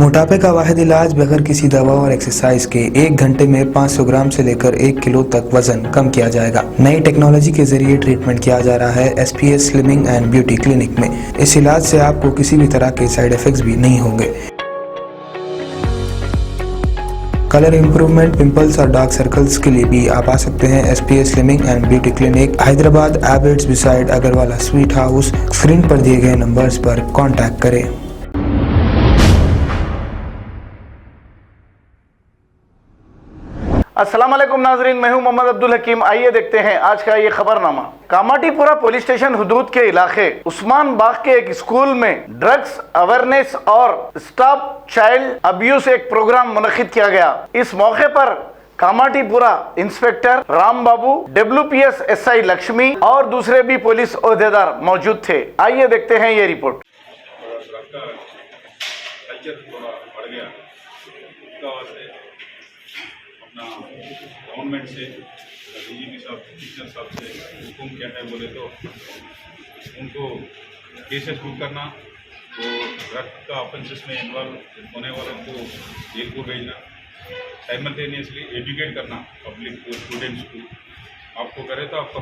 मोटापे का वाहिद इलाज बगैर किसी दवा और एक्सरसाइज के 1 घंटे में 500 ग्राम से लेकर 1 किलो तक वजन कम किया जाएगा। नई टेक्नोलॉजी के जरिए ट्रीटमेंट किया जा रहा है SPS slimming and beauty clinic में। इस इलाज से आपको किसी भी तरह के साइड इफेक्ट्स भी नहीं होंगे। कलर इंप्रूवमेंट, पिंपल्स और डार्क सर्कल्स के लिए भी आप आ सकते हैं SPS slimming and beauty clinic, Hyderabad, Abids beside Agarwala sweet house. Screen पर दिए गए नंबर्स पर कॉन्टैक्ट करें। अस्सलाम वालेकुम नाजरीन, मैं हूं मोहम्मद अब्दुल हकीम। आइए देखते हैं आज का ये खबरनामा। कामाटीपुरा पुलिस स्टेशन हुदूद के इलाके उस्मान बाग के एक स्कूल में ड्रग्स अवेयरनेस और स्टॉप चाइल्ड अब्यूज एक प्रोग्राम मुनक्किद किया गया। इस मौके पर कामाटीपुरा इंस्पेक्टर राम बाबू, WPS SI लक्ष्मी और दूसरे भी पुलिस ओहदेदार मौजूद थे। आइए देखते हैं ये रिपोर्ट। गवर्नमेंट से DGP साहब, कमिश्नर साहब से हुक्म क्या है बोले तो उनको केसेस बुक करना, तो ड्रग का ऑफेंसेस में इन्वॉल्व होने वालों को जेल को भेजना, साइमल्टेनियसली एजुकेट करना पब्लिक को, स्टूडेंट्स को। आपको करे तो आपका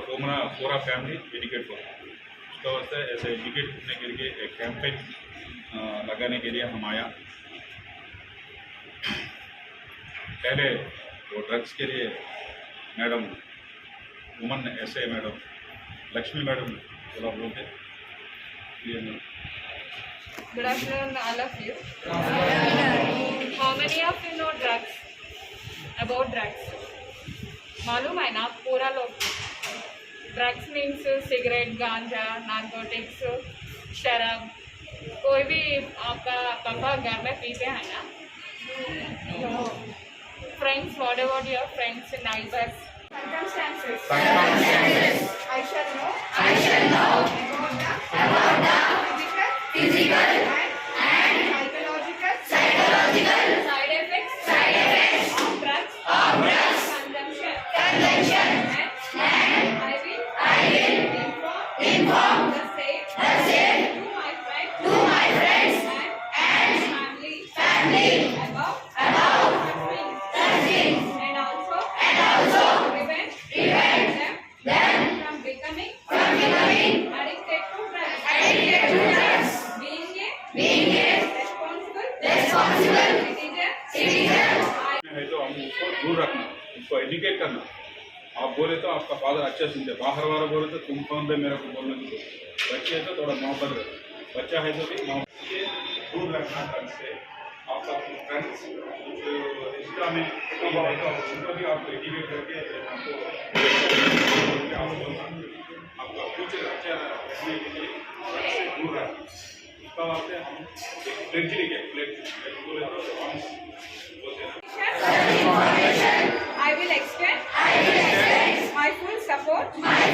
पूरा फैमिली एजुकेट हो। उसका वास्ते ऐसे एजुकेट करने के लिए एक कैंपेन लगाने के लिए हम आया। पहले वो ड्रग्स के लिए madam woman SI madam Lakshmi madam थोड़ा बोलते। Good afternoon, all of you. How many of you know drugs? About drugs? मालूम है ना पूरा लोग? ड्रग्स मीन्स सिगरेट, गांजा, नारकोटिक्स, शराब। कोई भी आपका पापा घर में पीते हैं ना? Friends, what about your friends, neighbors? Circumstances. I shall know. About the physical and psychological side effects of drugs consumption. And I will inform the same to my friends and family about and also prevent them from becoming addicted to drugs. Being a responsible citizen. है तो हम उसको दूर रखना, उसको educate करना। आप बोले तो आपका फादर अच्छा सुनते, बाहर वाला बोले तो तुम कौन पे मेरे को बोलने दो। बच्चे है तो थोड़ा मोहब्बत रहे, बच्चा है तो भी दूर रखना ढंग से। आपका फ्रेंड्स इंस्टा में उनको भी आपको एजुकेट करके आपका फ्यूचर अच्छा रखने के लिए दूर रखना। उसका वास्ते हम एक प्लेट लिखे, प्लेट बोले तो हम बोलते हैं। I will extend my full support and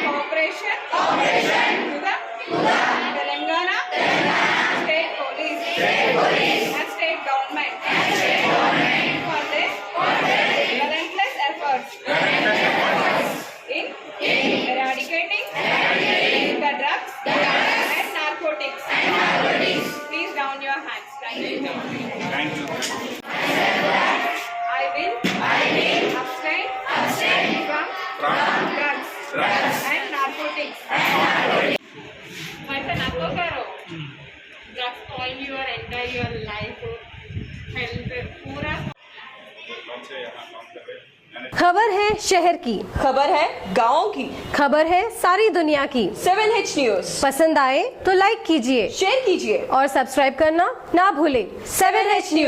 cooperation to the Telangana State Police and State Government for their relentless efforts in eradicating the drugs and narcotics. Please down your hands. Thank you. Thank you. I will abstain from drugs and narcotics. Maisa nako karo. Drugs spoil your entire life, health, पूरा। कौन से यहाँ काम कर रहे हैं? खबर है शहर की, खबर है गाँव की, खबर है सारी दुनिया की। 7H न्यूज पसंद आए तो लाइक कीजिए, शेयर कीजिए और सब्सक्राइब करना ना भूलें। 7H news.